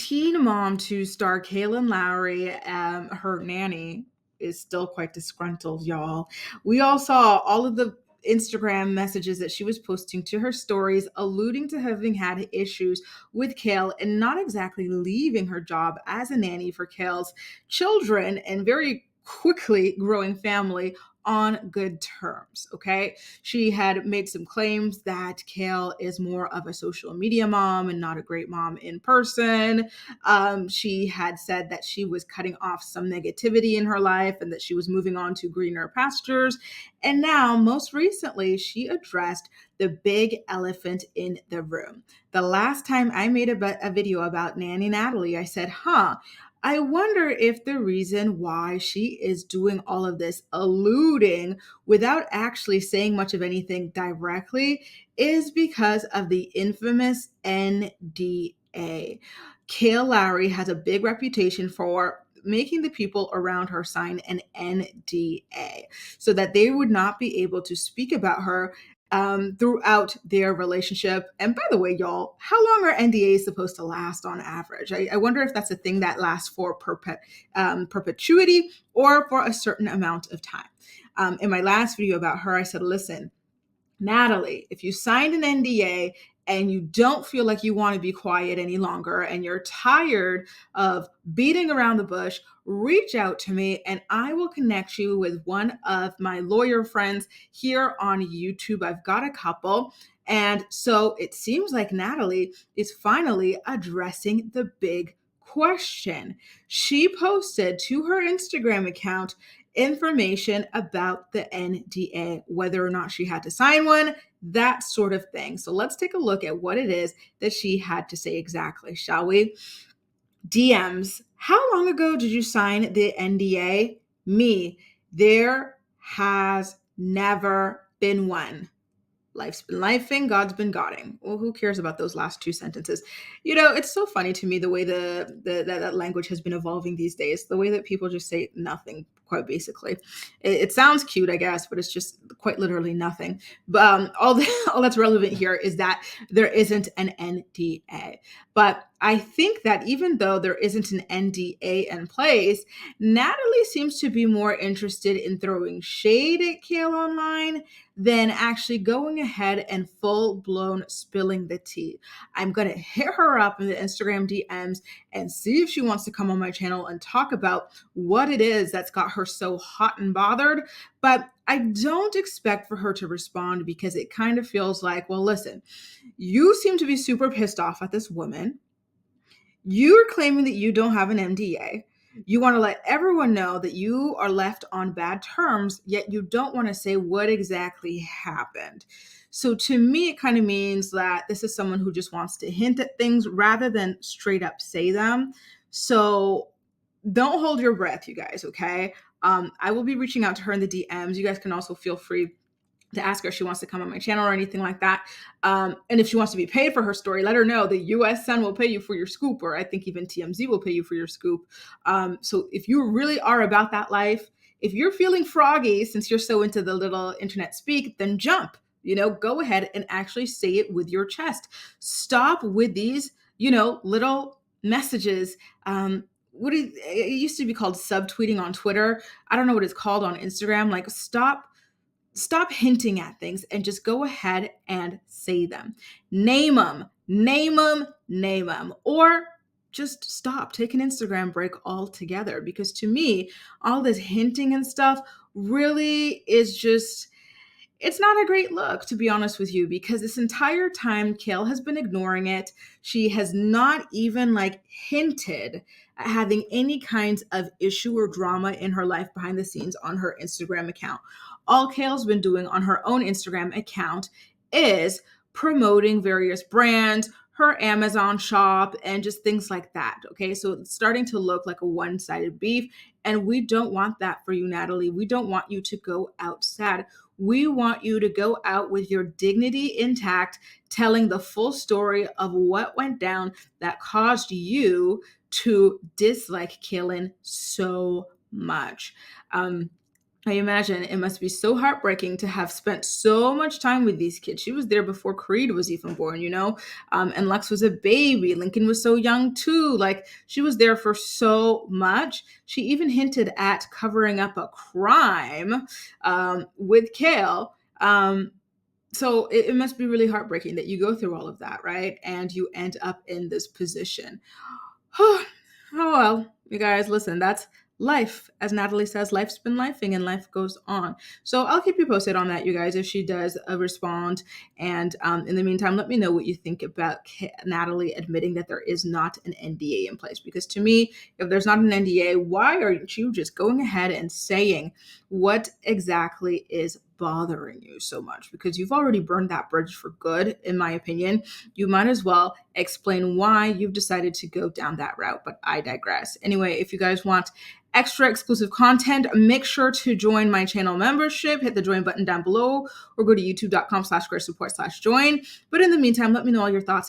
teen mom to star Kailyn Lowry, her nanny is still quite disgruntled, y'all. We all saw all of the Instagram messages that she was posting to her stories, alluding to having had issues with Kale and not exactly leaving her job as a nanny for Kale's children and very quickly growing family on good terms. Okay. She had made some claims that Kale is more of a social media mom and not a great mom in person. She had said that she was cutting off some negativity in her life and that she was moving on to greener pastures. And now, most recently, she addressed the big elephant in the room. The last time I made a video about Nanny Natalie, I said, I wonder if the reason why she is doing all of this alluding without actually saying much of anything directly is because of the infamous NDA. Kail Lowry has a big reputation for making the people around her sign an NDA so that they would not be able to speak about her throughout their relationship. And by the way, y'all, how long are NDAs supposed to last on average? I wonder if that's a thing that lasts for perpetuity or for a certain amount of time. In my last video about her, I said, listen, Natalie, if you signed an NDA and you don't feel like you want to be quiet any longer and you're tired of beating around the bush, reach out to me and I will connect you with one of my lawyer friends here on YouTube. I've got a couple. And so it seems like Natalie is finally addressing the big question. She posted to her Instagram account information about the NDA, whether or not she had to sign one, that sort of thing. So let's take a look at what it is that she had to say exactly, shall we? DMs. How long ago did you sign the NDA? Me. There has never been one. Life's been lifing, God's been godding. Well, who cares about those last two sentences? You know, it's so funny to me the way that language has been evolving these days. The way that people just say nothing, quite basically. It sounds cute, I guess, but it's just quite literally nothing. But all that's relevant here is that there isn't an NDA. But I think that even though there isn't an NDA in place, Natalie seems to be more interested in throwing shade at Kale online than actually going ahead and full-blown spilling the tea. I'm going to hit her up in the Instagram DMs and see if she wants to come on my channel and talk about what it is that's got her so hot and bothered. But I don't expect for her to respond because it kind of feels like, well, listen, you seem to be super pissed off at this woman. You're claiming that you don't have an NDA. You want to let everyone know that you are left on bad terms, yet you don't want to say what exactly happened. So to me, it kind of means that this is someone who just wants to hint at things rather than straight up say them. So don't hold your breath, you guys, okay? I will be reaching out to her in the DMs. You guys can also feel free to ask her if she wants to come on my channel or anything like that. And if she wants to be paid for her story, let her know the US Sun will pay you for your scoop, or I think even TMZ will pay you for your scoop. So if you really are about that life, if you're feeling froggy since you're so into the little internet speak, then jump. Go ahead and actually say it with your chest. Stop with these, little messages. It used to be called subtweeting on Twitter. I don't know what it's called on Instagram. Like, stop hinting at things and just go ahead and say them. Name them, or just stop. Take an Instagram break altogether, because to me, all this hinting and stuff really is just, it's not a great look, to be honest with you, because this entire time, Kale has been ignoring it. She has not even hinted at having any kinds of issue or drama in her life behind the scenes on her Instagram account. All Kale's been doing on her own Instagram account is promoting various brands, her Amazon shop, and just things like that. Okay, so it's starting to look like a one-sided beef, and we don't want that for you, Natalie. We don't want you to go out sad. We want you to go out with your dignity intact, telling the full story of what went down that caused you to dislike Kailyn so much. I imagine it must be so heartbreaking to have spent so much time with these kids. She was there before Creed was even born, and Lex was a baby. Lincoln was so young too. Like, she was there for so much. She even hinted at covering up a crime with Kale. So it must be really heartbreaking that you go through all of that, right? And you end up in this position. Oh well, you guys, listen, that's life. As Natalie says, life's been lifing and life goes on. So I'll keep you posted on that, you guys, if she does respond. And in the meantime, let me know what you think about Natalie admitting that there is not an NDA in place. Because to me, if there's not an NDA, why aren't you just going ahead and saying what exactly is bothering you so much? Because you've already burned that bridge for good, in my opinion. You might as well explain why you've decided to go down that route, but I digress. Anyway, if you guys want extra exclusive content, make sure to join my channel membership. Hit the join button down below or go to youtube.com/gracesuport/join. But in the meantime, let me know all your thoughts